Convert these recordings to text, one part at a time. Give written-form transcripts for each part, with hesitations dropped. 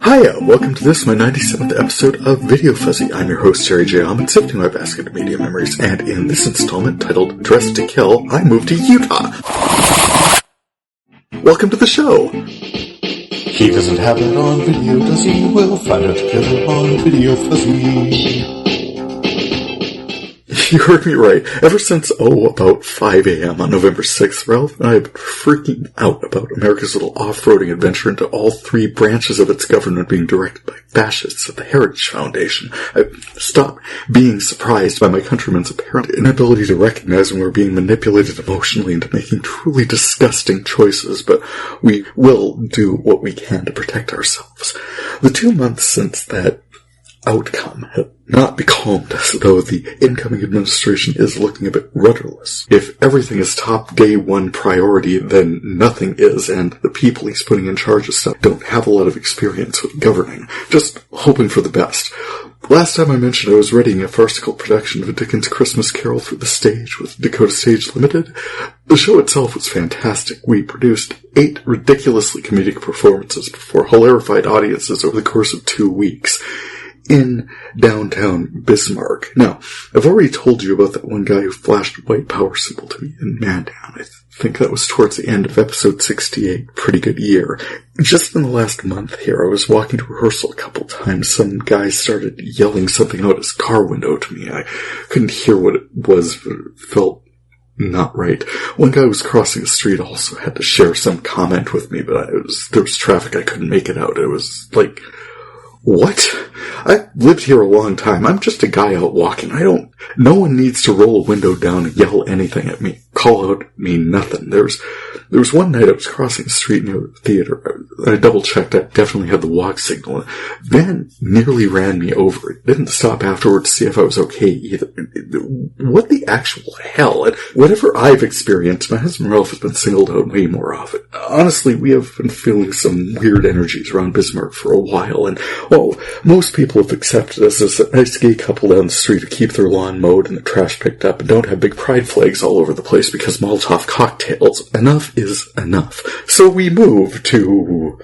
Hiya, welcome to this, my 97th episode of VideoFuzzy. I'm your host, Jerry J. Aman, sifting my basket of media memories, and in this installment, titled Dressed to Kill, I moved to Utah. Welcome to the show! He doesn't have that on video, does he? We'll find out together on VideoFuzzy. You heard me right. Ever since, about 5 a.m. on November 6th, Ralph and I have been freaking out about America's little off-roading adventure into all three branches of its government being directed by fascists at the Heritage Foundation. I've stopped being surprised by my countrymen's apparent inability to recognize when we're being manipulated emotionally into making truly disgusting choices, but we will do what we can to protect ourselves. The 2 months since that outcome have not becalmed us, though the incoming administration is looking a bit rudderless. If everything is top day one priority, then nothing is, and the people he's putting in charge of stuff don't have a lot of experience with governing. Just hoping for the best. Last time I mentioned I was readying a farcical production of a Dickens Christmas Carol for the stage with Dakota Stage Limited. The show itself was fantastic. We produced 8 ridiculously comedic performances before hilarified audiences over the course of 2 weeks. In downtown Bismarck. Now, I've already told you about that one guy who flashed a white power symbol to me in Mandown. I think that was towards the end of episode 68. Pretty good year. Just in the last month here, I was walking to rehearsal a couple times. Some guy started yelling something out his car window to me. I couldn't hear what it was, but it felt not right. One guy was crossing the street also had to share some comment with me, but there was traffic. I couldn't make it out. It was like, what? I've lived here a long time. I'm just a guy out walking. No one needs to roll a window down and yell anything at me. Call out at me, nothing. There was one night I was crossing the street near the theater. I double-checked. I definitely had the walk signal. Van nearly ran me over. It didn't stop afterward to see if I was okay either. What the actual hell? And whatever I've experienced, my husband Ralph has been singled out way more often. Honestly, we have been feeling some weird energies around Bismarck for a while, and, well, most people have accepted us as a nice gay couple down the street who keep their lawn mowed and the trash picked up and don't have big pride flags all over the place because Molotov cocktails. Enough is enough. So we move to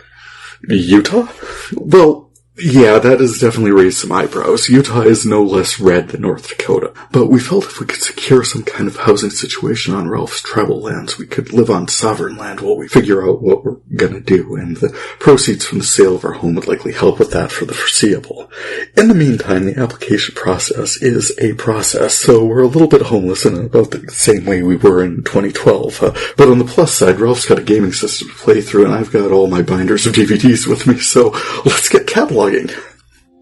Utah? Well, yeah, that has definitely raised some eyebrows. Utah is no less red than North Dakota. But we felt if we could secure some kind of housing situation on Ralph's tribal lands, we could live on sovereign land while we figure out what we're gonna do, and the proceeds from the sale of our home would likely help with that for the foreseeable. In the meantime, the application process is a process, so we're a little bit homeless in about the same way we were in 2012. But on the plus side, Ralph's got a gaming system to play through, and I've got all my binders of DVDs with me, so let's get cataloging.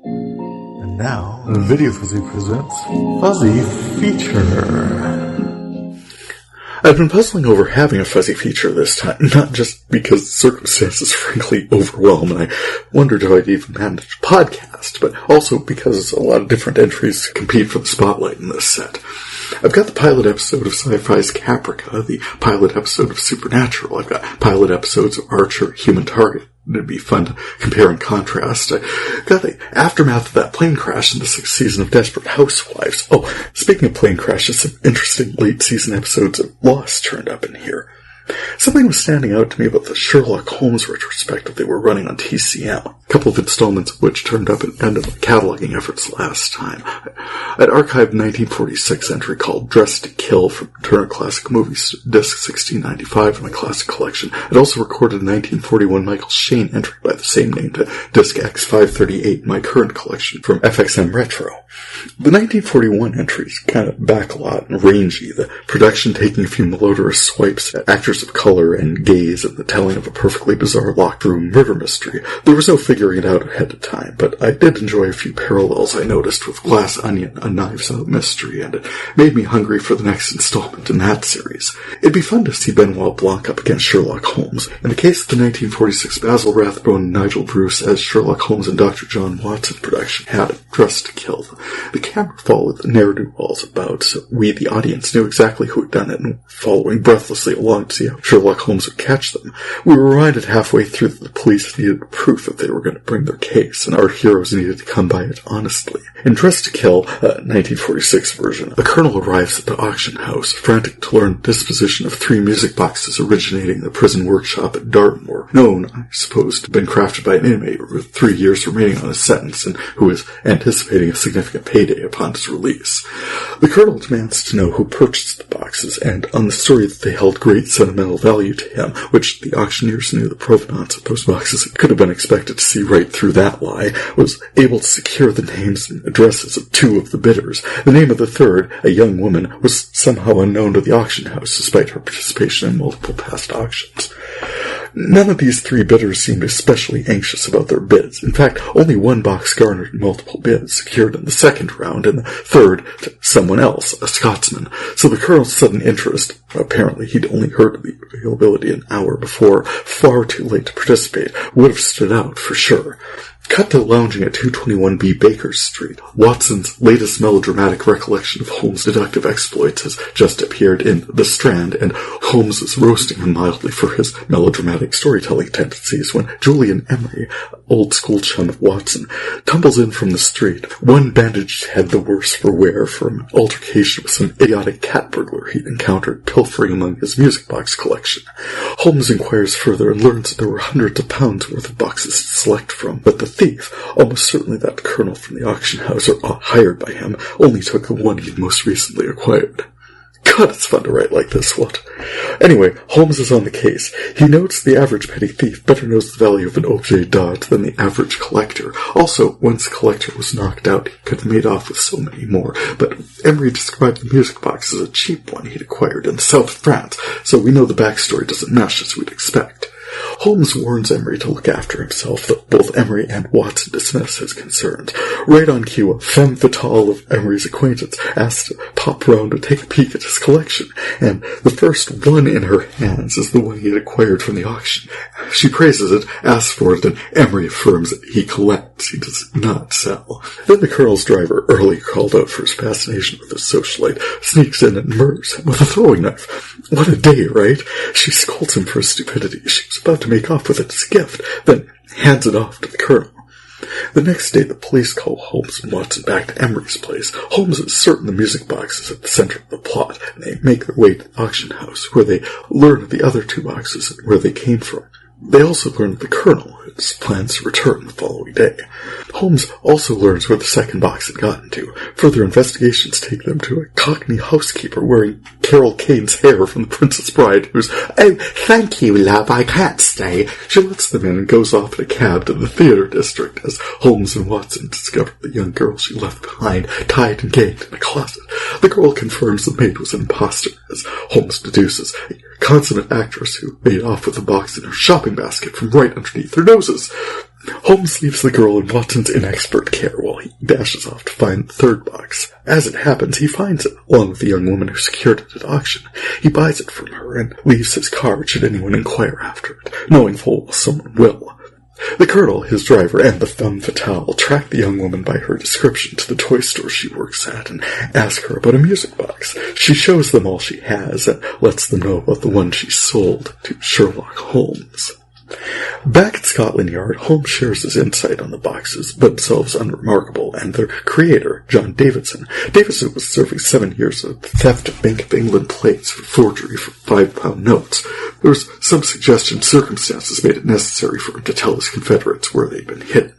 And now, VideoFuzzy presents Fuzzy Feature. I've been puzzling over having a fuzzy feature this time, not just because circumstances frankly overwhelm, and I wondered if I'd even manage a podcast, but also because a lot of different entries compete for the spotlight in this set. I've got the pilot episode of Sci-Fi's Caprica, the pilot episode of Supernatural, I've got pilot episodes of Archer, Human Target. It'd be fun to compare and contrast. I got the aftermath of that plane crash in the 6th season of Desperate Housewives. Oh, speaking of plane crashes, some interesting late season episodes of Lost turned up in here. Something was standing out to me about the Sherlock Holmes retrospective they were running on TCM, a couple of installments of which turned up at the end of the cataloging efforts last time. I'd archived a 1946 entry called Dressed to Kill from Turner Classic Movies, disc 1695 in my classic collection. I'd also recorded a 1941 Michael Shayne entry by the same name to disc X538 in my current collection from FXM Retro. The 1941 entries kind of backlot and rangy, the production taking a few malodorous swipes at actors of color and gaze and the telling of a perfectly bizarre locked-room murder mystery. There was no figuring it out ahead of time, but I did enjoy a few parallels I noticed with Glass Onion, a Knives Out mystery, and it made me hungry for the next installment in that series. It'd be fun to see Benoit Blanc up against Sherlock Holmes. In the case of the 1946 Basil Rathbone and Nigel Bruce as Sherlock Holmes and Dr. John Watson production had it, Dressed to Kill. The camera followed the narrative walls about, so we, the audience, knew exactly who had done it and were following breathlessly along to see how Sherlock Holmes would catch them. We were reminded halfway through that the police needed proof if they were going to bring their case, and our heroes needed to come by it honestly. In Dressed to Kill, 1946 version, the Colonel arrives at the auction house, frantic to learn the disposition of 3 music boxes originating in the prison workshop at Dartmoor, known, I suppose, to have been crafted by an inmate with 3 years remaining on his sentence and who is anticipating a significant payday upon his release. The Colonel demands to know who purchased the boxes, and on the story that they held great sentimental value to him, which the auctioneers knew the provenance of those boxes and could have been expected to see right through that lie, was able to secure the names and addresses of 2 of the bidders. The name of the third, a young woman, was somehow unknown to the auction house, despite her participation in multiple past auctions. None of these 3 bidders seemed especially anxious about their bids. In fact, only 1 box garnered multiple bids, secured in the second round, and the third to someone else, a Scotsman. So the Colonel's sudden interest, apparently he'd only heard of the availability an hour before, far too late to participate, would have stood out for sure. Cut to lounging at 221B Baker Street. Watson's latest melodramatic recollection of Holmes' deductive exploits has just appeared in The Strand, and Holmes is roasting him mildly for his melodramatic storytelling tendencies when Julian Emery, old school chum of Watson, tumbles in from the street, one bandaged head the worse for wear from an altercation with some idiotic cat burglar he'd encountered pilfering among his music box collection. Holmes inquires further and learns that there were hundreds of pounds worth of boxes to select from, but the thief, almost certainly that Colonel from the auction house, or hired by him, only took the one he'd most recently acquired. God, it's fun to write like this, what? Anyway, Holmes is on the case. He notes the average petty thief better knows the value of an objet d'art than the average collector. Also, once the collector was knocked out, he could have made off with so many more, but Emery described the music box as a cheap one he'd acquired in the south of France, so we know the backstory doesn't mesh as we'd expect. Holmes warns Emery to look after himself, though both Emery and Watson dismiss his concerns. Right on cue, a femme fatale of Emery's acquaintance asks to pop round and take a peek at his collection, and the first one in her hands is the one he had acquired from the auction. She praises it, asks for it, and Emery affirms that he collects, he does not sell. Then the Colonel's driver, early called out for his fascination with his socialite, sneaks in and murders him with a throwing knife. What a day, right? She scolds him for his stupidity. She was about to make off with it as a gift, then hands it off to the Colonel. The next day, the police call Holmes and Watson back to Emery's place. Holmes is certain the music box is at the center of the plot, and they make their way to the auction house, where they learn of the other 2 boxes and where they came from. They also learn that the Colonel has plans to return the following day. Holmes also learns where the second box had gotten to. Further investigations take them to a Cockney housekeeper wearing Carol Kane's hair from The Princess Bride, who's, "Oh, thank you, love, I can't stay." She lets them in and goes off in a cab to the theatre district as Holmes and Watson discover the young girl she left behind, tied and gagged in a closet. The girl confirms the maid was an imposter, as Holmes deduces, a consummate actress who made off with the box in her shopping basket from right underneath their noses. Holmes leaves the girl in Watson's inexpert care while he dashes off to find the third box. As it happens, he finds it, along with the young woman who secured it at auction. He buys it from her and leaves his card should anyone inquire after it, knowing full well someone will. The Colonel, his driver, and the femme fatale track the young woman by her description to the toy store she works at and ask her about a music box. She shows them all she has and lets them know about the one she sold to Sherlock Holmes. Back at Scotland Yard, Holmes shares his insight on the boxes, themselves unremarkable, and their creator, John Davidson. Davidson was serving 7 years of theft of Bank of England plates for forgery for £5 notes. There was some suggestion circumstances made it necessary for him to tell his confederates where they'd been hidden.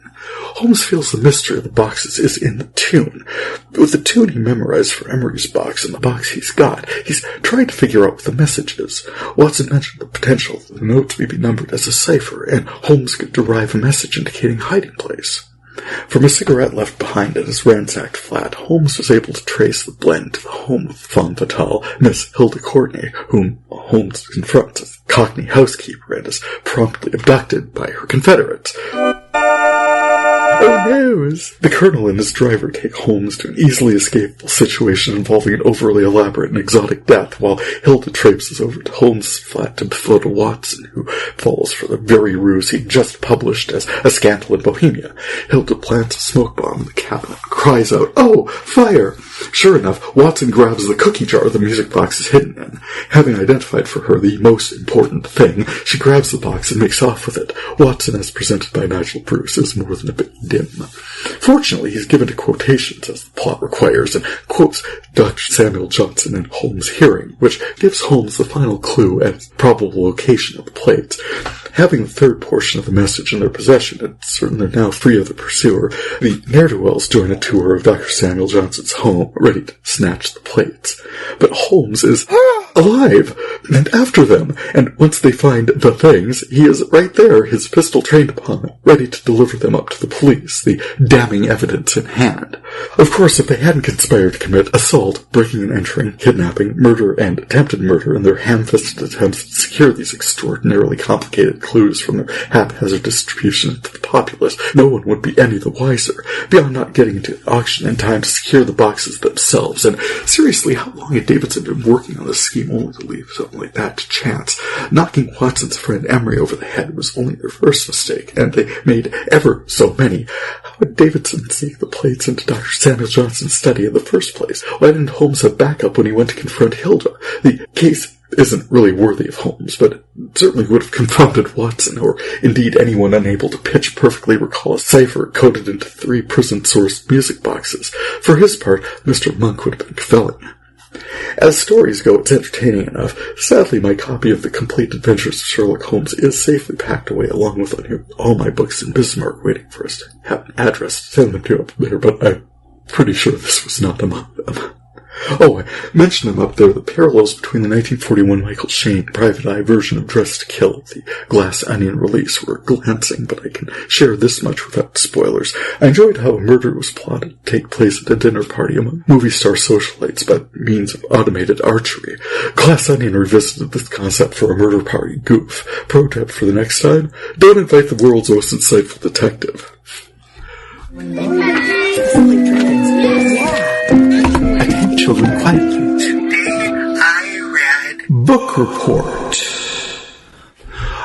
Holmes feels the mystery of the boxes is in the tune. With the tune he memorized for Emery's box and the box he's got, he's trying to figure out what the message is. Watson mentioned the potential that the notes may be numbered as a cipher, and Holmes could derive a message indicating hiding place. From a cigarette left behind at his ransacked flat, Holmes was able to trace the blend to the home of femme fatale, Miss Hilda Courtney, whom Holmes confronts as Cockney housekeeper and is promptly abducted by her confederates. "Oh no, boys. The Colonel and his driver take Holmes to an easily escapable situation involving an overly elaborate and exotic death, while Hilda traipses over to Holmes' flat to befuddle Watson, who falls for the very ruse he'd just published as A Scandal in Bohemia. Hilda plants a smoke bomb in the cabinet and cries out, "Oh, fire!" Sure enough, Watson grabs the cookie jar the music box is hidden in. Having identified for her the most important thing, she grabs the box and makes off with it. Watson, as presented by Nigel Bruce, is more than a bit dim. Fortunately, he's given to quotations, as the plot requires, and quotes Dr. Samuel Johnson in Holmes' hearing, which gives Holmes the final clue as probable location of the plates. Having the third portion of the message in their possession, and certain they're now free of the pursuer, the ne'er-do-wells join a tour of Dr. Samuel Johnson's home, ready to snatch the plates. But Holmes is alive, and after them, and once they find the things, he is right there, his pistol trained upon it, ready to deliver them up to the police, the damning evidence in hand. Of course, if they hadn't conspired to commit assault, breaking and entering, kidnapping, murder, and attempted murder in their ham-fisted attempts to secure these extraordinarily complicated clues from their haphazard distribution to the populace, no one would be any the wiser, beyond not getting into the auction in time to secure the boxes themselves. And seriously, how long had Davidson been working on this scheme only to leave something like that to chance? Knocking Watson's friend Emery over the head was only their first mistake, and they made ever so many. How had Davidson sneak the plates into Dr. Samuel Johnson's study in the first place? Why didn't Holmes have backup when he went to confront Hilda? The case isn't really worthy of Holmes, but it certainly would have confounded Watson, or indeed anyone unable to pitch perfectly recall a cipher coded into 3 prison-sourced music boxes. For his part, Mr. Monk would have been felling. As stories go, it's entertaining enough. Sadly, my copy of The Complete Adventures of Sherlock Holmes is safely packed away along with all my books in Bismarck, waiting for us to have an address to send them to up there, but I'm pretty sure this was not among them. Oh, I mentioned them up there, the parallels between the 1941 Michael Shayne Private Eye version of Dressed to Kill and the Glass Onion release were glancing, but I can share this much without spoilers. I enjoyed how a murder was plotted to take place at a dinner party among movie star socialites by means of automated archery. Glass Onion revisited this concept for a murder party goof. Pro tip for the next time: don't invite the world's most insightful detective. Children, quiet. Today I read Book Report.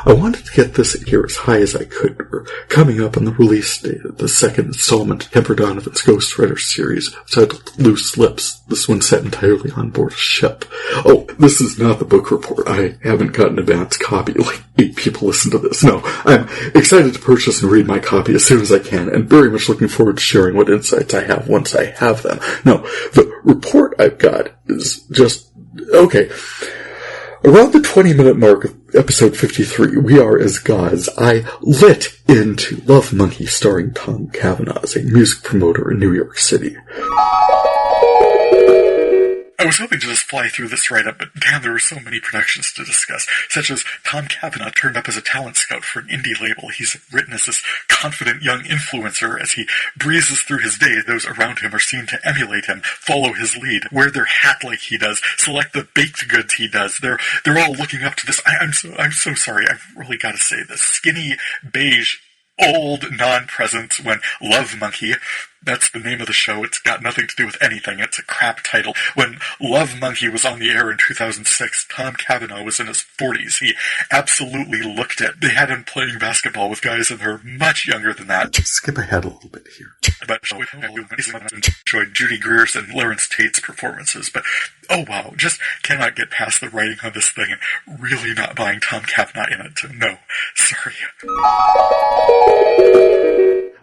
I wanted to get this in here as high as I could. We're coming up on the release date of the second installment of Kemper Donovan's Ghostwriter series, titled Loose Lips. This one set entirely on board a ship. Oh, this is not the book report. I haven't got an advance copy. Like 8 people listen to this. No, I'm excited to purchase and read my copy as soon as I can, and very much looking forward to sharing what insights I have once I have them. No, the report I've got is just okay. Around the 20-minute mark of episode 53, we are as gods. I lit into Love Monkey starring Tom Cavanaugh as a music promoter in New York City. I was hoping to just fly through this write-up, but damn, there were so many productions to discuss, such as Tom Cavanaugh turned up as a talent scout for an indie label. He's written as this confident young influencer. As he breezes through his day, those around him are seen to emulate him, follow his lead, wear their hat like he does, select the baked goods he does. They're all looking up to this. I'm so sorry. I've really got to say this. Skinny, beige, old non-presence when Love Monkey, that's the name of the show, it's got nothing to do with anything, it's a crap title. When Love Monkey was on the air in 2006, Tom Cavanaugh was in his 40s. He absolutely looked it. They had him playing basketball with guys that are much younger than that. Just skip ahead a little bit here. But enjoyed Judy Greer's and Lawrence Tate's performances, but oh wow, just cannot get past the writing on this thing and really not buying Tom Cavanaugh in it. No, sorry.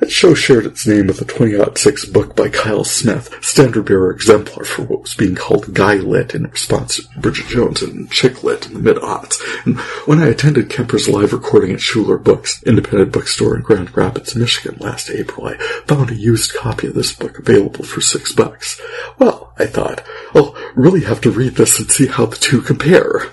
That show shared its name with a 2006 book by Kyle Smith, standard-bearer exemplar for what was being called Guy Lit in response to Bridget Jones and Chick Lit in the mid-aughts. And when I attended Kemper's live recording at Schuler Books, independent bookstore in Grand Rapids, Michigan, last April, I found a used copy of this book available for $6. Well, I thought, I'll really have to read this and see how the two compare.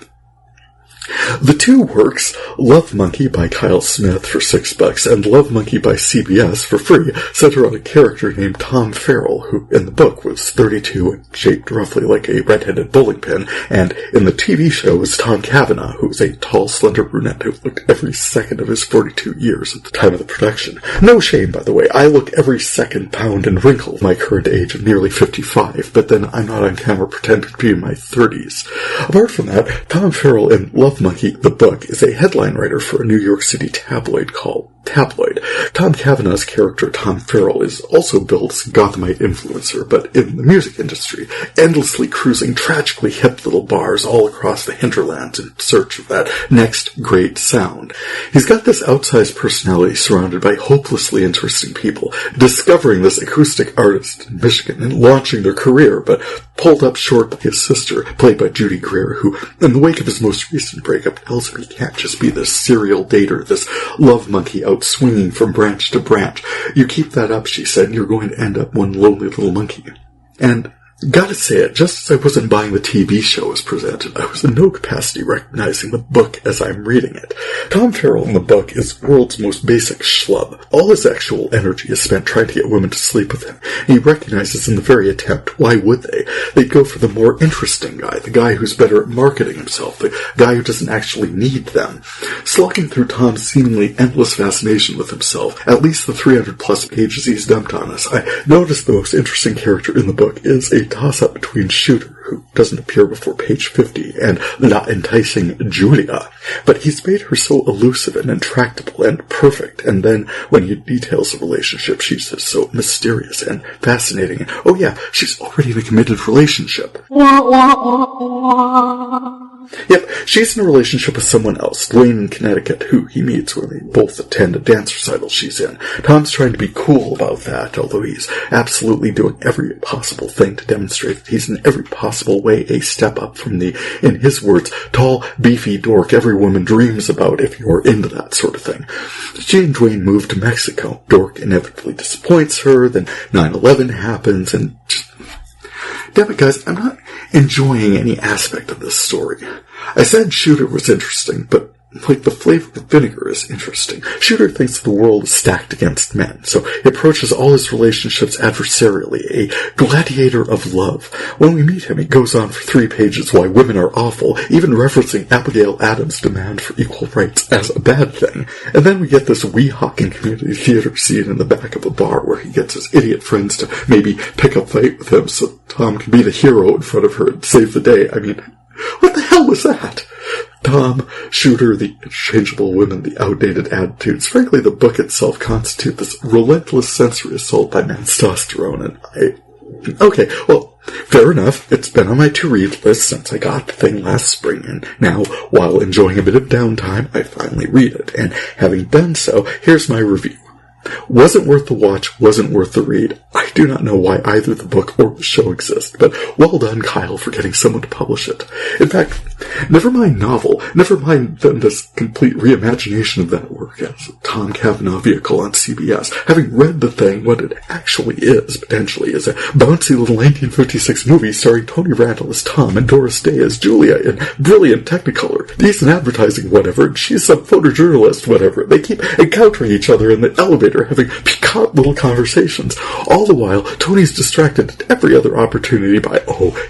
The two works, Love Monkey by Kyle Smith for $6 and Love Monkey by CBS for free, center on a character named Tom Farrell, who in the book was 32 and shaped roughly like a red-headed bowling pin, and in the TV show was Tom Cavanaugh, who was a tall, slender brunette who looked every second of his 42 years at the time of the production. No shame, by the way, I look every second, pound, and wrinkle of my current age of nearly 55, but then I'm not on camera pretending to be in my 30s. Apart from that, Tom Farrell in Love Monkey, the book, is a headline writer for a New York City tabloid called Tabloid. Tom Cavanaugh's character, Tom Farrell, is also billed as a Gothamite influencer, but in the music industry, endlessly cruising tragically hip little bars all across the hinterlands in search of that next great sound. He's got this outsized personality surrounded by hopelessly interesting people, discovering this acoustic artist in Michigan and launching their career, but pulled up short by his sister, played by Judy Greer, who, in the wake of his most recent breakup, tells him he can't just be this serial dater, this love monkey out swinging from branch to branch. You keep that up, she said, and you're going to end up one lonely little monkey. And gotta say it, just as I wasn't buying the TV show as presented, I was in no capacity recognizing the book as I'm reading it. Tom Farrell in the book is the world's most basic schlub. All his actual energy is spent trying to get women to sleep with him, and he recognizes in the very attempt, why would they? They'd go for the more interesting guy, the guy who's better at marketing himself, the guy who doesn't actually need them. Slugging through Tom's seemingly endless fascination with himself, at least the 300-plus pages he's dumped on us, I noticed the most interesting character in the book is a toss-up between Shooter, who doesn't appear before page 50, and the enticing Julia. But he's made her so elusive and intractable and perfect, and then when he details the relationship, she's just so mysterious and fascinating. And, oh yeah, she's already in a committed relationship. Yep, she's in a relationship with someone else, Dwayne in Connecticut, who he meets when they both attend a dance recital she's in. Tom's trying to be cool about that, although he's absolutely doing every possible thing to demonstrate that he's in every possible way a step up from the, in his words, tall, beefy dork every woman dreams about if you're into that sort of thing. She and Dwayne move to Mexico. Dork inevitably disappoints her, then 9/11 happens, and just... Damn it, guys, I'm not enjoying any aspect of this story. I said Shooter was interesting, but like the flavor of vinegar is interesting. Shooter thinks the world is stacked against men, so he approaches all his relationships adversarially, a gladiator of love. When we meet him, he goes on for 3 pages why women are awful, even referencing Abigail Adams' demand for equal rights as a bad thing. And then we get this Weehawken community theater scene in the back of a bar where he gets his idiot friends to maybe pick a fight with him so Tom can be the hero in front of her and save the day. I mean, what the hell was that? Tom, Shooter, the interchangeable women, the outdated attitudes. Frankly, the book itself constitutes this relentless sensory assault by testosterone, and okay, well, fair enough. It's been on my to-read list since I got the thing last spring, and now, while enjoying a bit of downtime, I finally read it, and having done so, here's my review. Wasn't worth the watch, wasn't worth the read. I do not know why either the book or the show exist, but well done, Kyle, for getting someone to publish it. In fact, never mind novel, never mind then this complete reimagination of that work as a Tom Cavanaugh vehicle on CBS. Having read the thing, what it actually is, potentially, is a bouncy little 1956 movie starring Tony Randall as Tom and Doris Day as Julia in brilliant Technicolor. He's an advertising whatever, and she's some photojournalist whatever. They keep encountering each other in the elevator, having piquant little conversations. All the while, Tony's distracted at every other opportunity by,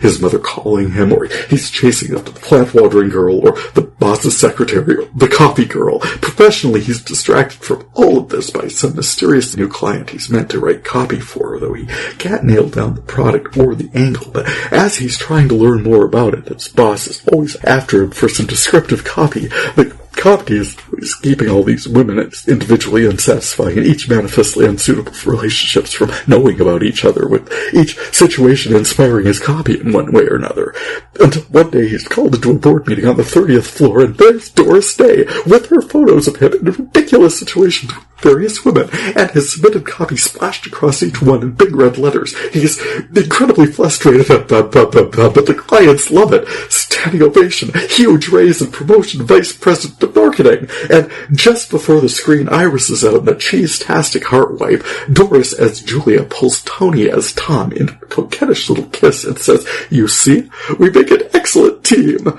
his mother calling him, or he's chasing after the plant watering girl, or the boss's secretary, or the coffee girl. Professionally, he's distracted from all of this by some mysterious new client he's meant to write copy for, though he can't nail down the product or the angle. But as he's trying to learn more about it, his boss is always after him for some descriptive copy. The copy is keeping all these women individually unsatisfying and each manifestly unsuitable for relationships from knowing about each other, with each situation inspiring his copy in one way or another. Until one day he's called into a board meeting on the 30th floor, and there's Doris Day, with her photos of him in ridiculous situations with various women, and his submitted copy splashed across each one in big red letters. He's incredibly frustrated, but the clients love it. Standing ovation, huge raise and promotion, vice president of marketing. And just before the screen irises out in a cheese-tastic heart wipe, Doris as Julia pulls Tony as Tom into a coquettish little kiss and says, "You see, we make an excellent team."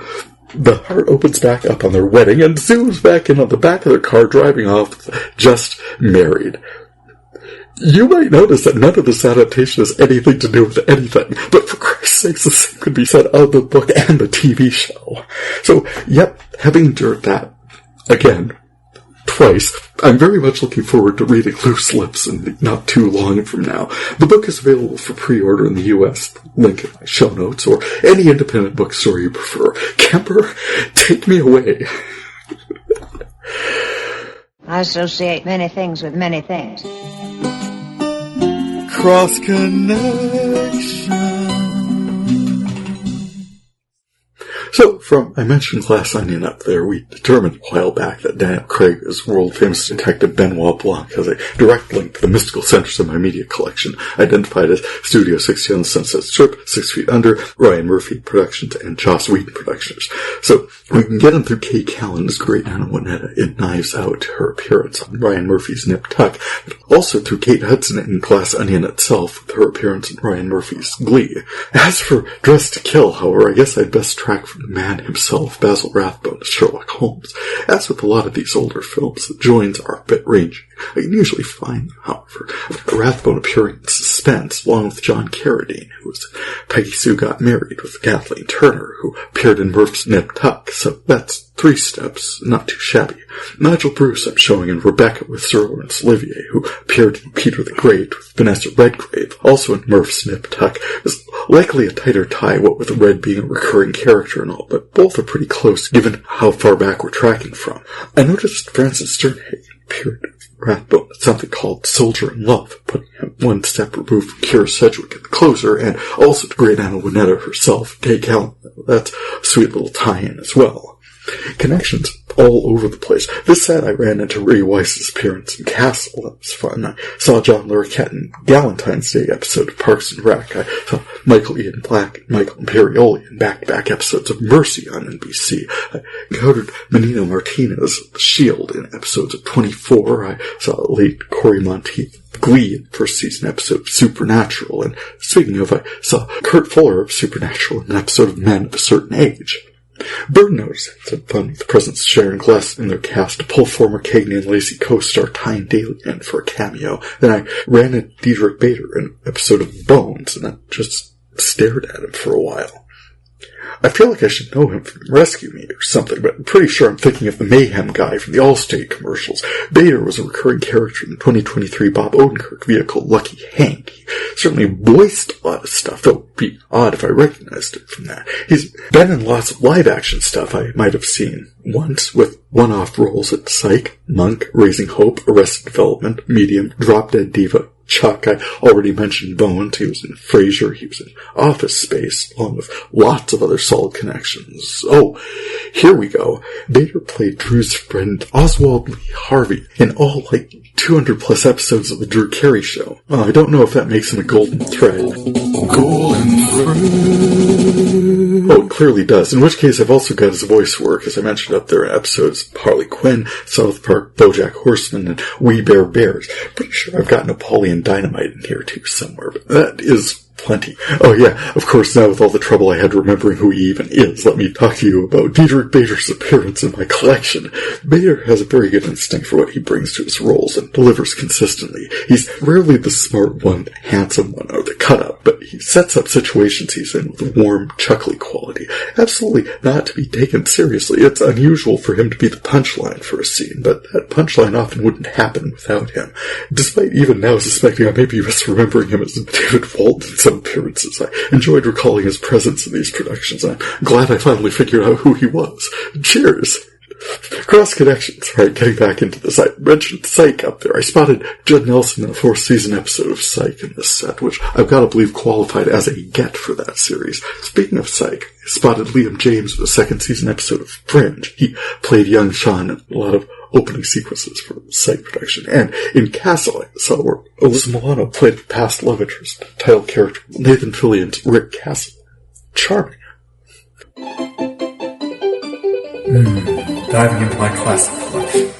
The heart opens back up on their wedding and zooms back in on the back of their car driving off just married. You might notice that none of this adaptation has anything to do with anything, but for Christ's sakes, the same could be said of the book and the TV show. So, yep, having endured that, again, twice, I'm very much looking forward to reading Loose Lips in not too long from now. The book is available for pre-order in the US, link in my show notes, or any independent bookstore you prefer. Kemper, take me away. I associate many things with many things. Cross connection. So, I mentioned Glass Onion up there, we determined a while back that Daniel Craig as world-famous detective Benoit Blanc has a direct link to the mystical centers of my media collection, identified as Studio 60 on the Sunset Strip, 6 Feet Under, Ryan Murphy Productions, and Joss Whedon Productions. So, we can get him through Kay Callan's great Anna Winetta in Knives Out, her appearance on Ryan Murphy's Nip Tuck, but also through Kate Hudson in Glass Onion itself, with her appearance in Ryan Murphy's Glee. As for Dress to Kill, however, I guess I'd best track from the man himself, Basil Rathbone, as Sherlock Holmes. As with a lot of these older films, the joins are a bit ranging. I can usually find, however, Rathbone appearing in Suspense, along with John Carradine, who was in Peggy Sue Got Married, with Kathleen Turner, who appeared in Murph's Nip Tuck, so that's 3 steps, not too shabby. Nigel Bruce I'm showing in Rebecca with Sir Laurence Olivier, who appeared in Peter the Great with Vanessa Redgrave, also in Murph's Nip Tuck. There's likely a tighter tie, what with Red being a recurring character and all, but both are pretty close given how far back we're tracking from. I noticed Francis Sternhagen appeared with Rathbone at something called Soldier in Love, putting him one step removed from Keira Sedgwick in The Closer, and also to great Anna Winetta herself, Kay Callan. That's a sweet little tie-in as well. Connections all over the place. This said, I ran into Ray Weiss's appearance in Castle. That was fun. I saw John Larroquette in Galentine's Day episode of Parks and Rec. I saw Michael Ian Black and Michael Imperioli in back-to-back episodes of Mercy on NBC. I encountered Benito Martinez of The Shield in episodes of 24. I saw late Cory Montieth Glee in the first season episode of Supernatural. And speaking of, I saw Kurt Fuller of Supernatural in an episode of Men of a Certain Age. Burn Notice had fun with the presence of Sharon Gless in their cast to pull former Cagney and Lacey co-star Tyne Daly in for a cameo. Then I ran into Diedrich Bader in an episode of Bones, and I just stared at him for a while. I feel like I should know him from Rescue Me or something, but I'm pretty sure I'm thinking of the Mayhem guy from the Allstate commercials. Bader was a recurring character in the 2023 Bob Odenkirk vehicle Lucky Hank. He certainly voiced a lot of stuff, though it'd be odd if I recognized it from that. He's been in lots of live-action stuff I might have seen once, with one-off roles at Psych, Monk, Raising Hope, Arrested Development, Medium, Drop Dead Diva, Chuck. I already mentioned Bones. He was in Frasier. He was in Office Space, along with lots of other solid connections. Oh, here we go. Bader played Drew's friend Oswald Lee Harvey in all, 200 plus episodes of the Drew Carey Show. I don't know if that makes him a golden thread. Golden thread. Oh, it clearly does. In which case, I've also got his voice work, as I mentioned up there in episodes of Harley Quinn, South Park, BoJack Horseman, and We Bare Bears. Pretty sure I've got Napoleon Dynamite in here too somewhere, but that is plenty. Oh yeah, of course, now with all the trouble I had remembering who he even is, let me talk to you about Diedrich Bader's appearance in my collection. Bader has a very good instinct for what he brings to his roles and delivers consistently. He's rarely the smart one, the handsome one, or the cut-up, but he sets up situations he's in with a warm, chuckly quality. Absolutely not to be taken seriously. It's unusual for him to be the punchline for a scene, but that punchline often wouldn't happen without him. Despite even now suspecting I may be misremembering him as David Walton in some appearances, I enjoyed recalling his presence in these productions. I'm glad I finally figured out who he was. Cheers! Cross connections. Right, getting back into this, I mentioned Psych up there. I spotted Judd Nelson in a 4th season episode of Psych in this set, which I've got to believe qualified as a get for that series. Speaking of Psych, I spotted Liam James with a 2nd season episode of Fringe. He played young Sean in a lot of opening sequences for the Psych production. And in Castle, I saw where Alyssa Milano played the past love interest, title character Nathan Fillion's Rick Castle. Charming. Diving into my classic collection.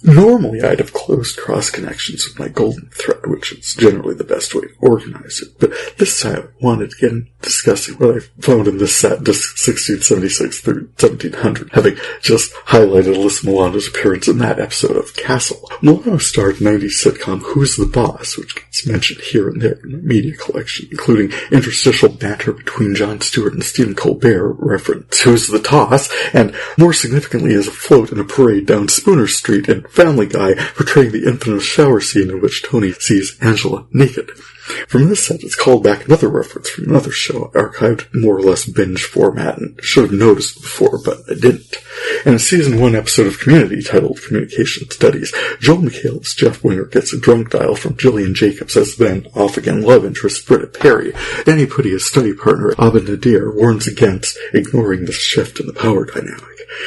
Normally, I'd have closed cross-connections with my golden thread, which is generally the best way to organize it, but this time I wanted to get into discussing what I found in this set, disc 1676 through 1700, having just highlighted Alyssa Milano's appearance in that episode of Castle. Milano starred in 90s sitcom Who's the Boss, which gets mentioned here and there in the media collection, including interstitial banter between Jon Stewart and Stephen Colbert, reference Who's the Toss, and more significantly as a float in a parade down Spooner Street in Family Guy, portraying the infamous shower scene in which Tony sees Angela naked. From this set, it's called back another reference from another show, archived more or less binge format, and should have noticed before, but I didn't. In a season 1 episode of Community titled Communication Studies, Joel McHale's Jeff Winger gets a drunk dial from Gillian Jacobs as then off-again love interest Britta Perry. Danny Putty, his study partner Abed Nadir, warns against ignoring this shift in the power dynamic.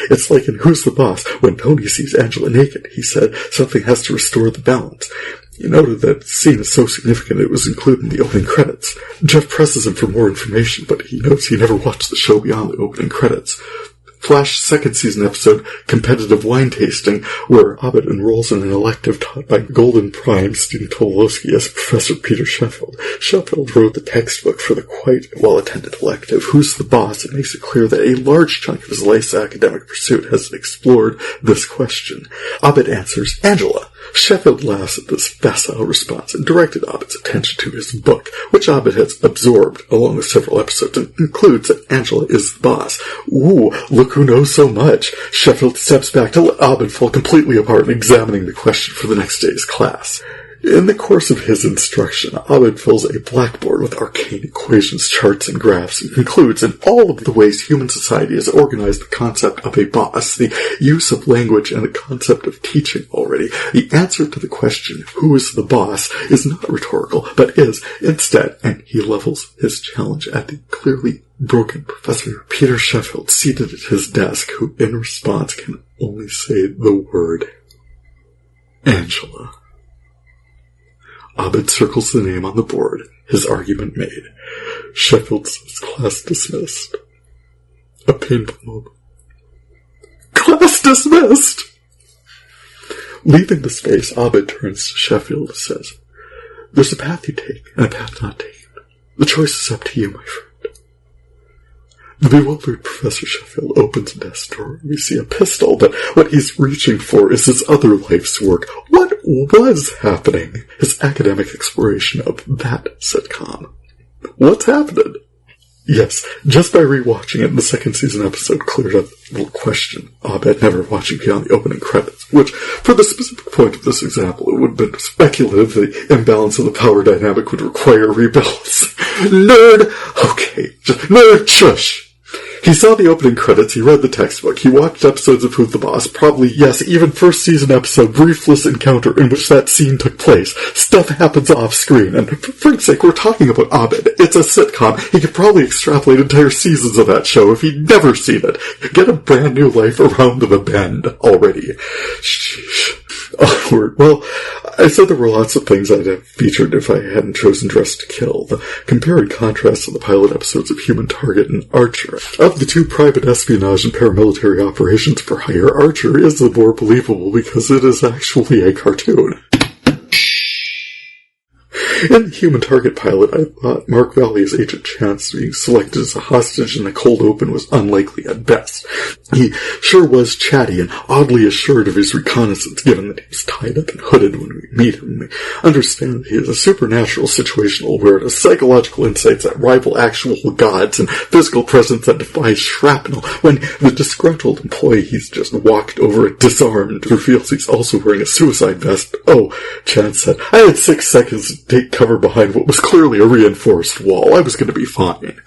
It's like in Who's the Boss, when Tony sees Angela naked, he said something has to restore the balance. He noted that the scene is so significant it was included in the opening credits. Jeff presses him for more information, but he notes he never watched the show beyond the opening credits. Flash second season episode, Competitive Wine Tasting, where Abed enrolls in an elective taught by Golden Prime Stephen Tobolowsky as Professor Peter Sheffield. Sheffield wrote the textbook for the quite well-attended elective, Who's the Boss, and makes it clear that a large chunk of his life's academic pursuit has explored this question. Abed answers, Angela. Sheffield laughs at this facile response and directed Abed's attention to his book, which Abed has absorbed along with several episodes and concludes that Angela is the boss. Ooh, look who knows so much. Sheffield steps back to let Abed fall completely apart in examining the question for the next day's class. In the course of his instruction, Abed fills a blackboard with arcane equations, charts, and graphs, and concludes in all of the ways human society has organized the concept of a boss, the use of language, and the concept of teaching already. The answer to the question, who is the boss, is not rhetorical, but is, instead, and he levels his challenge at the clearly broken Professor Peter Sheffield seated at his desk, who in response can only say the word, Angela. Abed circles the name on the board, his argument made. Sheffield says class dismissed. A painful moment. Class dismissed! Leaving the space, Abed turns to Sheffield and says, There's a path you take and a path not taken. The choice is up to you, my friend. The bewildered Professor Sheffield opens a desk door and we see a pistol, but what he's reaching for is his other life's work. What was happening? His academic exploration of that sitcom. What's happening? Yes, just by rewatching it, the second season episode cleared up the little question Abed never watching beyond the opening credits, which, for the specific point of this example, it would have been speculative the imbalance of the power dynamic would require rebuilds. Nerd! Okay, just nerd shush! He saw the opening credits, he read the textbook, he watched episodes of Who's the Boss, probably, yes, even first season episode, briefless encounter in which that scene took place. Stuff happens off screen, and for Frank's sake, we're talking about Abed. It's a sitcom. He could probably extrapolate entire seasons of that show if he'd never seen it. Get a brand new life around the bend already. Sheesh. Onward. Well, I said there were lots of things I'd have featured if I hadn't chosen Dress to Kill. The compare and contrast of the pilot episodes of Human Target and Archer. Of the two private espionage and paramilitary operations for hire, Archer is the more believable because it is actually a cartoon. In the Human Target pilot, I thought Mark Valley as Agent Chance being selected as a hostage in the cold open was unlikely at best. He sure was chatty and oddly assured of his reconnaissance, given that he was tied up and hooded when we meet him. We understand that he has a supernatural situational awareness, psychological insights that rival actual gods, and physical presence that defies shrapnel. When the disgruntled employee he's just walked over and disarmed reveals he's also wearing a suicide vest. Oh, Chance said, I had 6 seconds to take cover behind what was clearly a reinforced wall. I was going to be fine.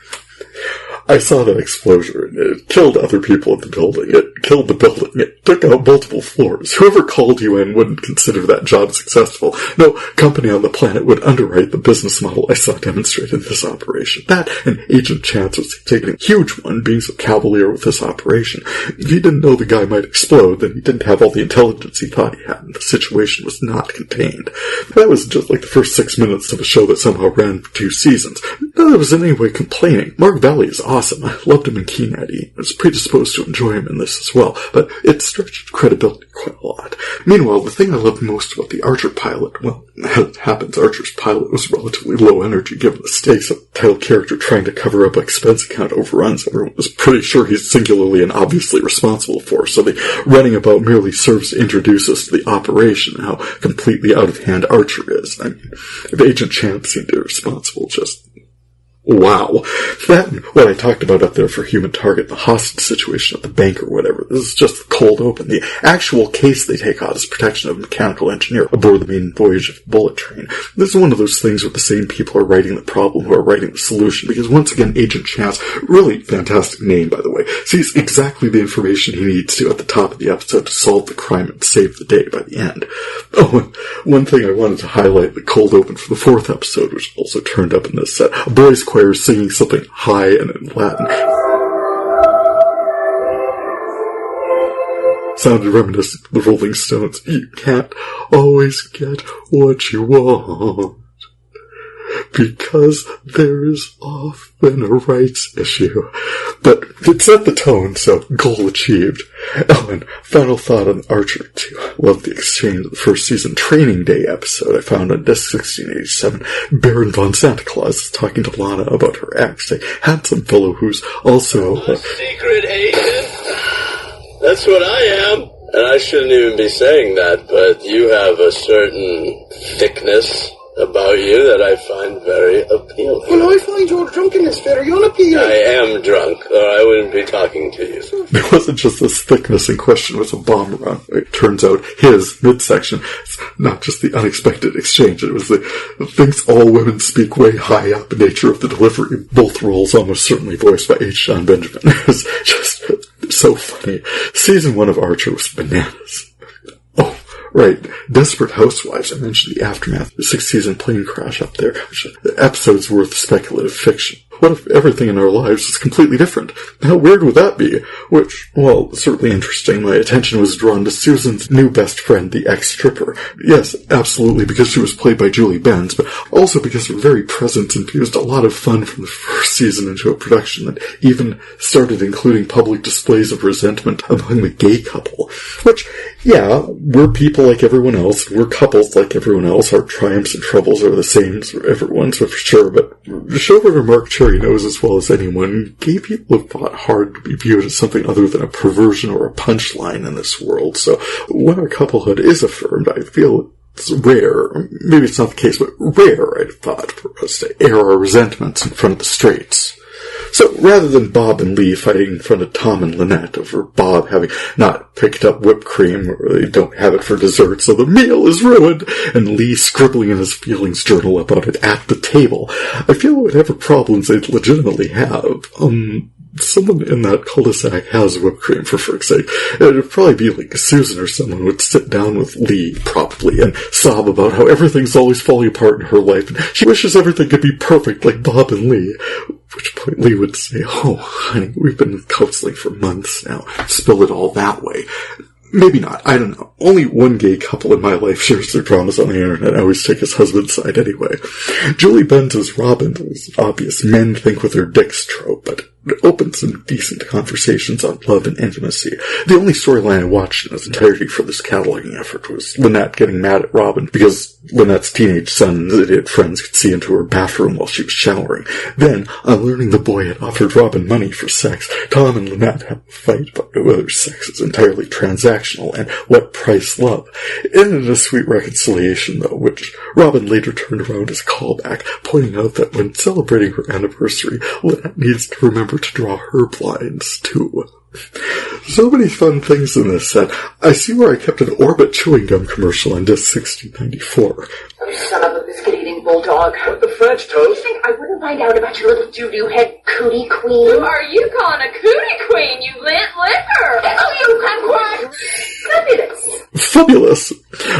I saw that explosion. It killed other people in the building. It killed the building. It took out multiple floors. Whoever called you in wouldn't consider that job successful. No company on the planet would underwrite the business model I saw demonstrated in this operation. That and Agent Chance was taking a huge one, being so cavalier with this operation. If he didn't know the guy might explode, then he didn't have all the intelligence he thought he had, and the situation was not contained. That was just like the first 6 minutes of a show that somehow ran for 2 seasons. Not that I was in any way complaining. Mark Valley is awesome. I loved him in Keen Eddie. I was predisposed to enjoy him in this as well, but it stretched credibility quite a lot. Meanwhile, the thing I loved most about the Archer pilot, well, as it happens, Archer's pilot was relatively low energy given the stakes of the title character trying to cover up expense account overruns everyone was pretty sure he's singularly and obviously responsible for, so the running about merely serves to introduce us to the operation and how completely out of hand Archer is. I mean, if Agent Champ seemed irresponsible, just wow. That and what I talked about up there for Human Target, the hostage situation at the bank or whatever, this is just the cold open. The actual case they take on is protection of a mechanical engineer aboard the main voyage of a bullet train. This is one of those things where the same people are writing the problem who are writing the solution, because once again, Agent Chance, really fantastic name by the way, sees exactly the information he needs to at the top of the episode to solve the crime and save the day by the end. Oh, and one thing I wanted to highlight, the cold open for the 4th episode, which also turned up in this set. A boys' choir singing something high and in Latin. Sounded reminiscent of the Rolling Stones. You can't always get what you want, because there is often a rights issue. But it set the tone, so goal achieved. Oh, and final thought on Archer 2. I love the exchange of the first season Training Day episode I found on disc 1687. Baron von Santa Claus is talking to Lana about her ex, a handsome fellow who's also a secret agent. That's what I am. And I shouldn't even be saying that, but you have a certain thickness about you that I find very appealing. Well, I find your drunkenness very unappealing. I am drunk, or I wouldn't be talking to you. It wasn't just this thickness in question, it was a bomb run. It turns out his midsection, it's not just the unexpected exchange, it was the thinks all women speak way high up nature of the delivery. Both roles almost certainly voiced by H. John Benjamin. It was just so funny. Season 1 of Archer was bananas. Oh, right. Desperate Housewives. I mentioned the aftermath of the 6th season plane crash up there. The episode's worth speculative fiction. What if everything in our lives is completely different? How weird would that be? Which, well, certainly interesting. My attention was drawn to Susan's new best friend, the ex-stripper. Yes, absolutely, because she was played by Julie Benz, but also because her very presence infused a lot of fun from the first season into a production that even started including public displays of resentment among the gay couple. Which, yeah, we're people like everyone else, we're couples like everyone else, our triumphs and troubles are the same as everyone's, for sure, but showrunner Mark Cherry knows as well as anyone, gay people have fought hard to be viewed as something other than a perversion or a punchline in this world, so when our couplehood is affirmed, I feel it's rare, maybe it's not the case, but rare, I thought, for us to air our resentments in front of the straights. So, rather than Bob and Lee fighting in front of Tom and Lynette over Bob having not picked up whipped cream, or they don't have it for dessert, so the meal is ruined, and Lee scribbling in his feelings journal about it at the table, I feel whatever problems they legitimately have, someone in that cul-de-sac has whipped cream, for frick's sake. It would probably be like Susan or someone would sit down with Lee, probably, and sob about how everything's always falling apart in her life, and she wishes everything could be perfect like Bob and Lee. At which point Lee would say, "Oh, honey, we've been counseling for months now. Spill it all that way." Maybe not, I don't know. Only one gay couple in my life shares their dramas on the internet. I always take his husband's side anyway. Julie Benz's Robin was obvious men think with their dicks trope, but it opened some decent conversations on love and intimacy. The only storyline I watched in its entirety for this cataloging effort was Lynette getting mad at Robin because Lynette's teenage son and idiot friends could see into her bathroom while she was showering. Then, on learning the boy had offered Robin money for sex, Tom and Lynette have a fight about whether sex is entirely transactional and what price love. It ended a sweet reconciliation, though, which Robin later turned around as a callback, pointing out that when celebrating her anniversary, Lynette needs to remember to draw her blinds, too. So many fun things in this set. I see where I kept an Orbit chewing gum commercial on disc 1694. Oh, son of a biscuit-eating bulldog. What the French toast? You think I wouldn't find out about your little doo-doo head cootie queen? Who are you calling a cootie queen, you lint liquor? Oh, you kumquat! Fabulous. Fabulous!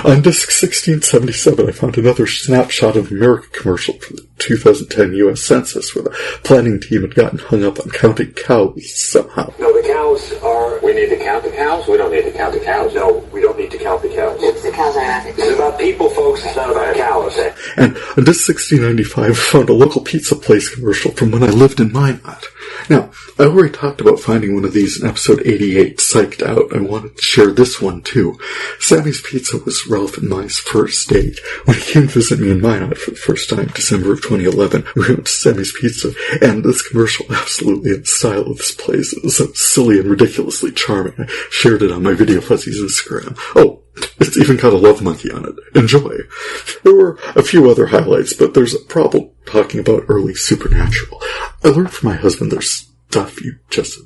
On disc 1677, I found another snapshot of America commercial for the 2010 U.S. Census, where the planning team had gotten hung up on counting cows somehow. No, the cows are... We need to count the cows? We don't need to count the cows. No, we don't need to count the cows. The cows are happy. This is about people, folks. It's not about cows. And on disc 1695, I found a local pizza place commercial from when I lived in Minot. Now, I already talked about finding one of these in episode 88, Psyched Out. I wanted to share this one, too. Sammy's Pizza was Ralph and my first date. When he came to visit me in Minot for the first time, December of 2011, we went to Sammy's Pizza, and this commercial, absolutely in the style of this place, it was so silly and ridiculously charming. I shared it on my VideoFuzzy's Instagram. Oh, it's even got a love monkey on it. Enjoy. There were a few other highlights, but there's a problem talking about early Supernatural. I learned from my husband there's stuff you just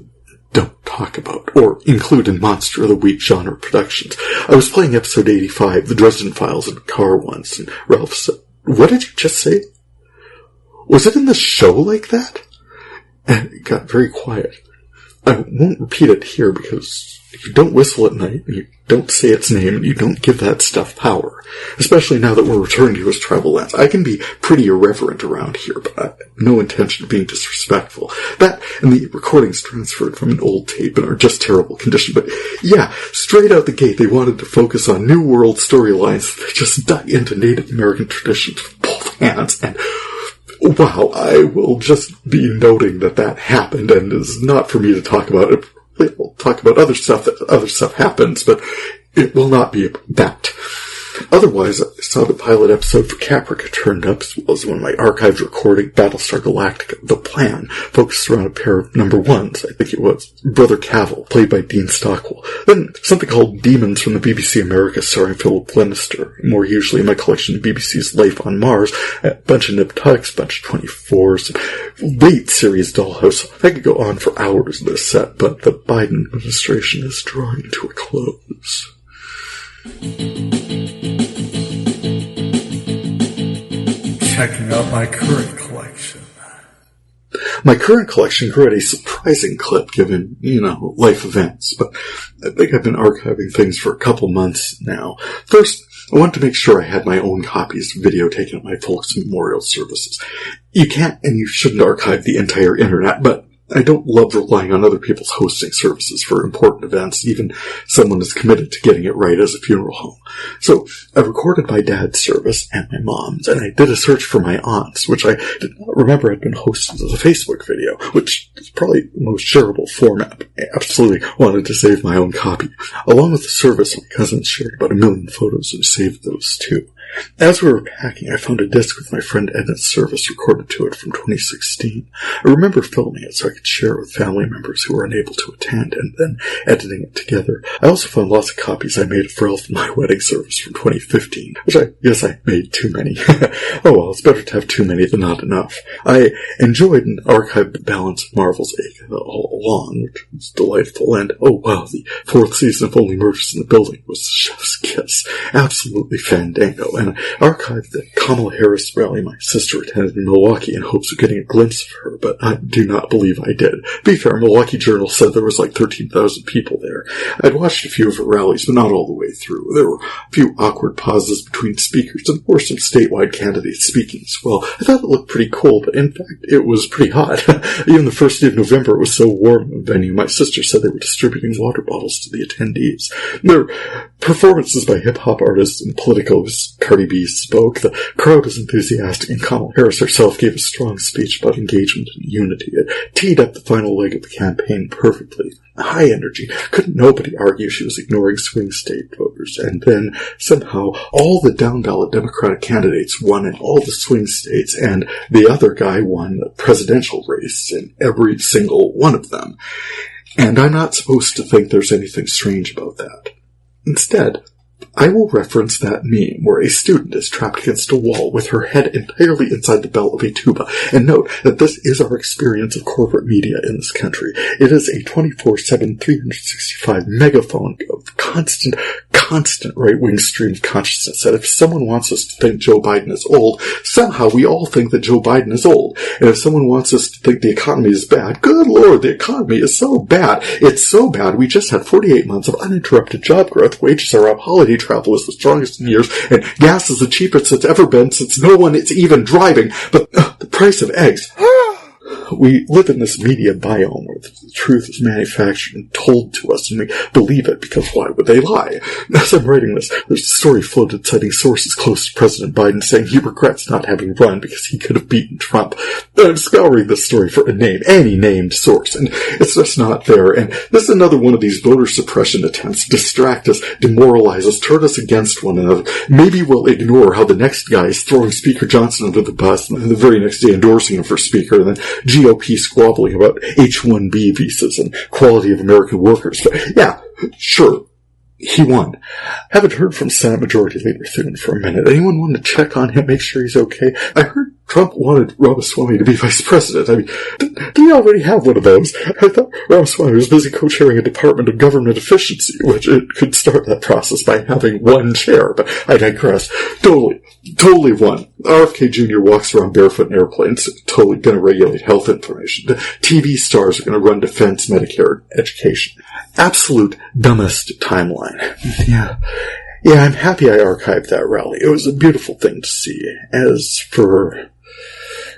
don't talk about, or include in Monster of the Week genre productions. I was playing episode 85, The Dresden Files, in the car once, and Ralph said, "What did you just say? Was it in the show like that?" And it got very quiet. I won't repeat it here because you don't whistle at night, and you don't say its name, and you don't give that stuff power. Especially now that we're returning to his tribal lands. I can be pretty irreverent around here, but I have no intention of being disrespectful. That and the recordings transferred from an old tape and are just terrible condition. But yeah, straight out the gate, they wanted to focus on New World storylines that just dug into Native American traditions with both hands, and wow, I will just be noting that happened, and is not for me to talk about it. We'll talk about other stuff happens, but it will not be that. Otherwise, I saw the pilot episode for Caprica turned up, as well as one of my archived recording, Battlestar Galactica, The Plan, focused around a pair of number ones, I think it was, Brother Cavill, played by Dean Stockwell. Then something called Demons from the BBC America, starring Philip Glenister, more usually in my collection of BBC's Life on Mars, a bunch of Nip Tucks, bunch of 24s, late series Dollhouse. I could go on for hours in this set, but the Biden administration is drawing to a close. Checking out my current collection. My current collection grew at a surprising clip given, life events, but I think I've been archiving things for a couple months now. First, I wanted to make sure I had my own copies of video taken at my folks' memorial services. You can't and you shouldn't archive the entire internet, but I don't love relying on other people's hosting services for important events, even someone is committed to getting it right as a funeral home. So I recorded my dad's service and my mom's, and I did a search for my aunt's, which I did not remember had been hosted as a Facebook video, which is probably the most shareable format. I absolutely wanted to save my own copy. Along with the service, my cousins shared about 1 million photos and saved those too. As we were packing, I found a disc with my friend Edna's service recorded to it from 2016. I remember filming it so I could share it with family members who were unable to attend, and then editing it together. I also found lots of copies I made of Ralph and my wedding service from 2015, which I guess I made too many. Oh well, it's better to have too many than not enough. I enjoyed and archived the balance of Marvel's Agatha all along, which was delightful, and oh wow, the 4th season of Only Murders in the Building was chef's kiss. Absolutely fandango. And I archived the Kamala Harris rally my sister attended in Milwaukee in hopes of getting a glimpse of her, but I do not believe I did. To be fair, Milwaukee Journal said there was like 13,000 people there. I'd watched a few of her rallies, but not all the way through. There were a few awkward pauses between speakers, and there were some statewide candidates speaking as well. I thought it looked pretty cool, but in fact, it was pretty hot. Even the first day of November, it was so warm in the venue. My sister said they were distributing water bottles to the attendees. There were performances by hip-hop artists and politicos. Cardi B spoke, the crowd was enthusiastic, and Kamala Harris herself gave a strong speech about engagement and unity. It teed up the final leg of the campaign perfectly. High energy. Couldn't nobody argue she was ignoring swing state voters. And then, somehow, all the down-ballot Democratic candidates won in all the swing states, and the other guy won the presidential race in every single one of them. And I'm not supposed to think there's anything strange about that. Instead, I will reference that meme where a student is trapped against a wall with her head entirely inside the bell of a tuba, and note that this is our experience of corporate media in this country. It is a 24/7, 365 megaphone of constant right-wing stream of consciousness that if someone wants us to think Joe Biden is old, somehow we all think that Joe Biden is old. And if someone wants us to think the economy is bad, good Lord, the economy is so bad. It's so bad we just had 48 months of uninterrupted job growth, wages are up, holiday travel is the strongest in years, and gas is the cheapest it's ever been since no one is even driving. But the price of eggs... We live in this media biome where the truth is manufactured and told to us, and we believe it because why would they lie? As I'm writing this, there's a story floated citing sources close to President Biden saying he regrets not having run because he could have beaten Trump. I'm scouring this story for a name, any named source, and it's just not there. And this is another one of these voter suppression attempts to distract us, demoralize us, turn us against one another. Maybe we'll ignore how the next guy is throwing Speaker Johnson under the bus and the very next day endorsing him for Speaker, and then GOP squabbling about H-1B visas and quality of American workers. But yeah, sure, he won. Haven't heard from Senate Majority Leader Thune for a minute. Anyone want to check on him, make sure he's okay? I heard Trump wanted Ramaswamy to be vice president. I mean, did he already have one of those? I thought Ramaswamy was busy co-chairing a Department of Government Efficiency, which it could start that process by having one chair, but I digress. Totally won. RFK Jr. walks around barefoot in airplanes, totally going to regulate health information. The TV stars are going to run defense, Medicare, education. Absolute dumbest timeline. Yeah, I'm happy I archived that rally. It was a beautiful thing to see. As for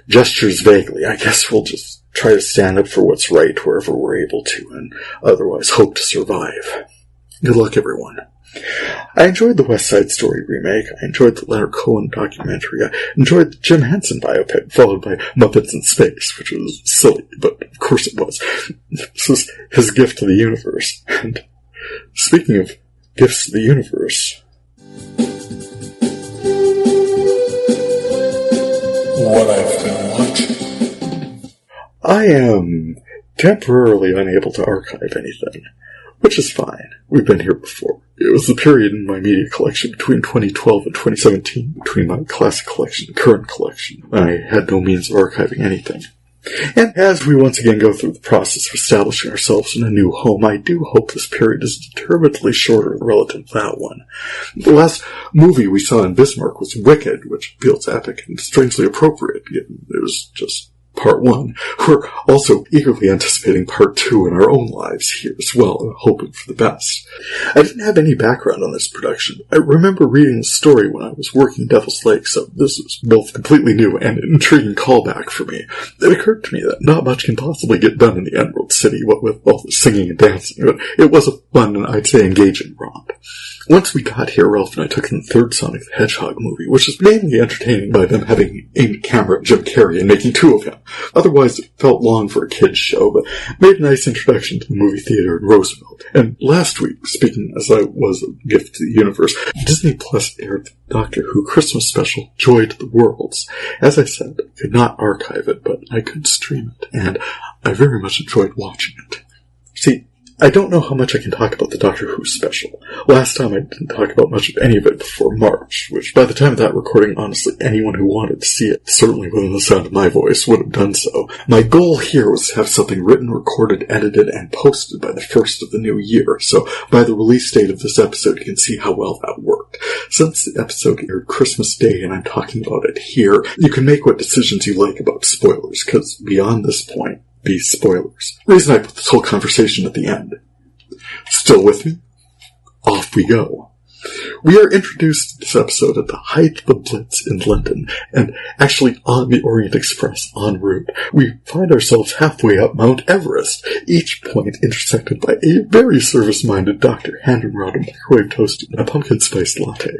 gestures vaguely, I guess we'll just try to stand up for what's right wherever we're able to, and otherwise hope to survive. Good luck, everyone. I enjoyed the West Side Story remake. I enjoyed the Leonard Cohen documentary. I enjoyed the Jim Henson biopic, followed by Muppets in Space, which was silly, but of course it was. This was his gift to the universe. And speaking of gifts to the universe, what I've been watching. I am temporarily unable to archive anything, which is fine. We've been here before. It was the period in my media collection between 2012 and 2017, between my classic collection and current collection, when I had no means of archiving anything. And as we once again go through the process of establishing ourselves in a new home, I do hope this period is determinedly shorter relative to that one. The last movie we saw in Bismarck was Wicked, which feels epic and strangely appropriate, given it was just Part 1. We're also eagerly anticipating Part 2 in our own lives here as well, and hoping for the best. I didn't have any background on this production. I remember reading the story when I was working Devil's Lake, so this is both completely new and an intriguing callback for me. It occurred to me that not much can possibly get done in the Emerald City, what with all the singing and dancing, but it was a fun and I'd say engaging romp. Once we got here, Ralph and I took in the third Sonic the Hedgehog movie, which is mainly entertaining by them having aimed a camera at Jim Carrey and making two of him. Otherwise, it felt long for a kid's show, but made a nice introduction to the movie theater in Roosevelt. And last week, speaking as I was a gift to the universe, Disney Plus aired the Doctor Who Christmas special, Joy to the Worlds. As I said, I could not archive it, but I could stream it, and I very much enjoyed watching it. See, I don't know how much I can talk about the Doctor Who special. Last time I didn't talk about much of any of it before March, which by the time of that recording, honestly, anyone who wanted to see it, certainly within the sound of my voice, would have done so. My goal here was to have something written, recorded, edited, and posted by the first of the new year, so by the release date of this episode you can see how well that worked. Since the episode aired Christmas Day and I'm talking about it here, you can make what decisions you like about spoilers, because beyond this point, these spoilers. The reason I put this whole conversation at the end. Still with me? Off we go. We are introduced to this episode at the height of the Blitz in London, and actually on the Orient Express en route. We find ourselves halfway up Mount Everest, each point intersected by a very service-minded doctor handing around a microwave toast and a pumpkin-spiced latte.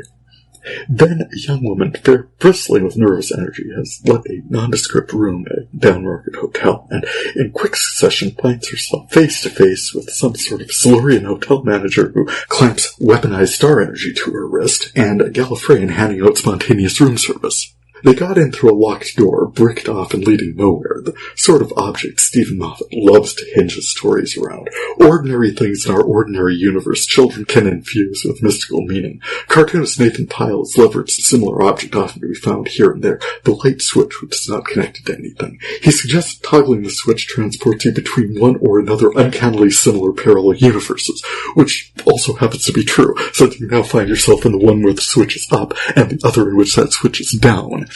Then a young woman, bristling with nervous energy, has left a nondescript room at a downmarket hotel, and in quick succession finds herself face-to-face with some sort of Silurian hotel manager who clamps weaponized star energy to her wrist, and a Gallifreyan handing out spontaneous room service. They got in through a locked door, bricked off and leading nowhere, the sort of object Stephen Moffat loves to hinge his stories around. Ordinary things in our ordinary universe children can infuse with mystical meaning. Cartoonist Nathan Pyle has leveraged a similar object often to be found here and there, the light switch which is not connected to anything. He suggests toggling the switch transports you between one or another uncannily similar parallel universes, which also happens to be true, so that you now find yourself in the one where the switch is up and the other in which that switch is down.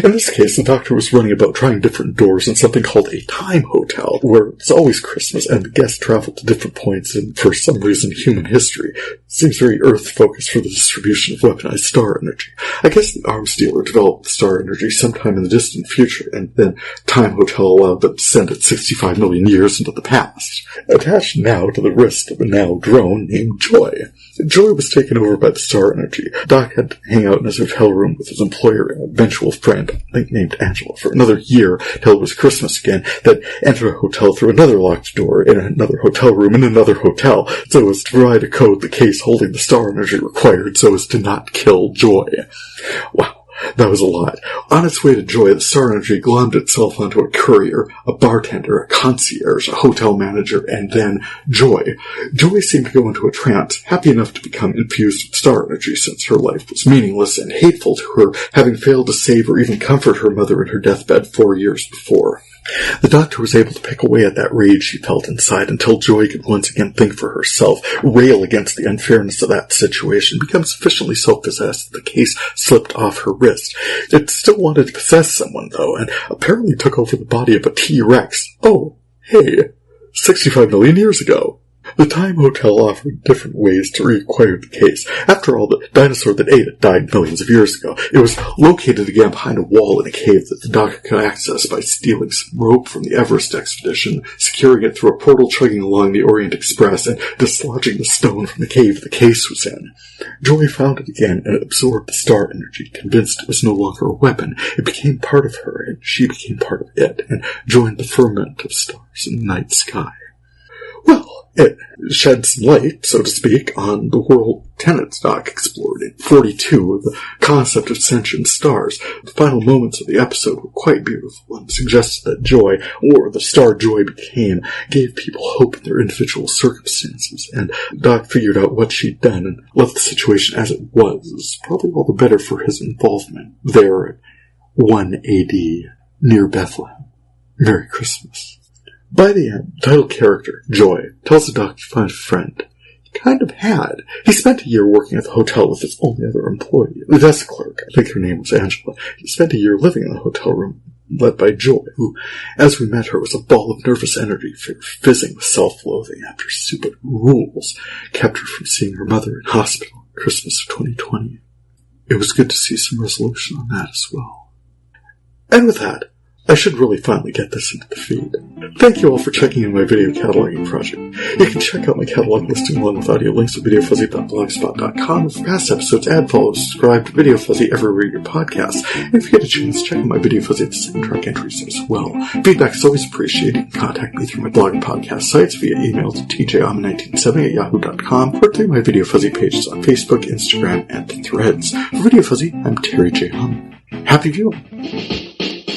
In this case, the Doctor was running about trying different doors in something called a time hotel, where it's always Christmas and the guests travel to different points in, for some reason, human history. It seems very Earth-focused for the distribution of weaponized star energy. I guess the arms dealer developed the star energy sometime in the distant future, and then Time Hotel allowed them to send it 65 million years into the past. Attached now to the wrist of a now drone named Joy. Joy was taken over by the star energy. Doc had to hang out in his hotel room with his employer and eventual friend, I think named Angela, for another year till it was Christmas again, then enter a hotel through another locked door in another hotel room in another hotel, so as to provide a code the case holding the star energy required so as to not kill Joy. Wow. That was a lot. On its way to Joy, the star energy glommed itself onto a courier, a bartender, a concierge, a hotel manager, and then Joy. Joy seemed to go into a trance, happy enough to become infused with star energy since her life was meaningless and hateful to her, having failed to save or even comfort her mother in her deathbed 4 years before. The Doctor was able to pick away at that rage she felt inside until Joy could once again think for herself, rail against the unfairness of that situation, become sufficiently self-possessed that the case slipped off her wrist. It still wanted to possess someone, though, and apparently took over the body of a T-Rex. Oh, hey, 65 million years ago. The Time Hotel offered different ways to reacquire the case. After all, the dinosaur that ate it died millions of years ago. It was located again behind a wall in a cave that the Doctor could access by stealing some rope from the Everest expedition, securing it through a portal chugging along the Orient Express, and dislodging the stone from the cave the case was in. Joy found it again and absorbed the star energy. Convinced it was no longer a weapon, it became part of her, and she became part of it, and joined the firmament of stars in the night sky. Well, it shed some light, so to speak, on the world Tennant's Doc explored in 42, the concept of sentient stars. The final moments of the episode were quite beautiful and suggested that Joy, or the star Joy became, gave people hope in their individual circumstances, and Doc figured out what she'd done and left the situation as it was, probably all the better for his involvement there at 1 AD, near Bethlehem. Merry Christmas. By the end, the title character, Joy, tells the Doctor to find a friend. He kind of had. He spent a year working at the hotel with his only other employee, the desk clerk. I think her name was Angela. He spent a year living in the hotel room, led by Joy, who, as we met her, was a ball of nervous energy, fizzing with self-loathing after stupid rules kept her from seeing her mother in hospital at Christmas of 2020. It was good to see some resolution on that as well. And with that, I should really finally get this into the feed. Thank you all for checking in my video cataloging project. You can check out my catalog listing along with audio links at VideoFuzzy.blogspot.com, and for past episodes, add, follow, subscribe to VideoFuzzy everywhere you get your podcasts. And if you get a chance, check out my VideoFuzzy soundtrack entries as well. Feedback is always appreciated. You can contact me through my blog and podcast sites via email to tjaman1970@yahoo.com or through my VideoFuzzy pages on Facebook, Instagram, and Threads. For VideoFuzzy, I'm Terry J. Hum. Happy viewing!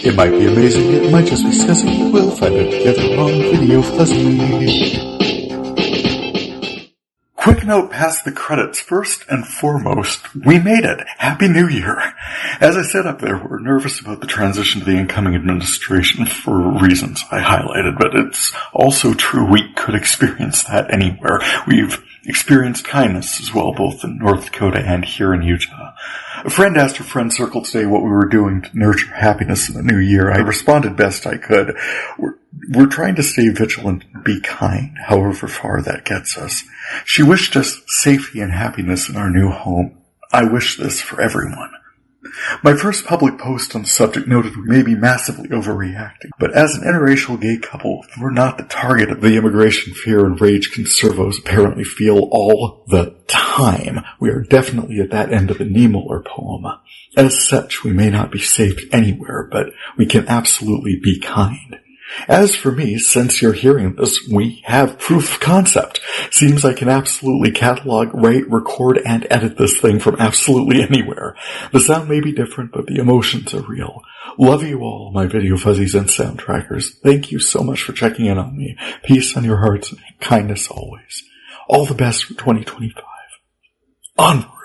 It might be amazing, it might just be scuzzy. We'll find it together on VideoFuzzy. Quick note past the credits. First and foremost, we made it. Happy New Year. As I said up there, we're nervous about the transition to the incoming administration for reasons I highlighted, but it's also true we could experience that anywhere. We've experienced kindness as well, both in North Dakota and here in Utah. A friend asked her friend circle today what we were doing to nurture happiness in the new year. I responded best I could. We're trying to stay vigilant and be kind, however far that gets us. She wished us safety and happiness in our new home. I wish this for everyone. My first public post on the subject noted we may be massively overreacting, but as an interracial gay couple, we're not the target of the immigration fear and rage conservos apparently feel all the time. We are definitely at that end of the Niemöller poem. As such, we may not be safe anywhere, but we can absolutely be kind. As for me, since you're hearing this, we have proof of concept. Seems I can absolutely catalog, write, record, and edit this thing from absolutely anywhere. The sound may be different, but the emotions are real. Love you all, my video fuzzies and sound trackers. Thank you so much for checking in on me. Peace on your hearts and kindness always. All the best for 2025. Onward!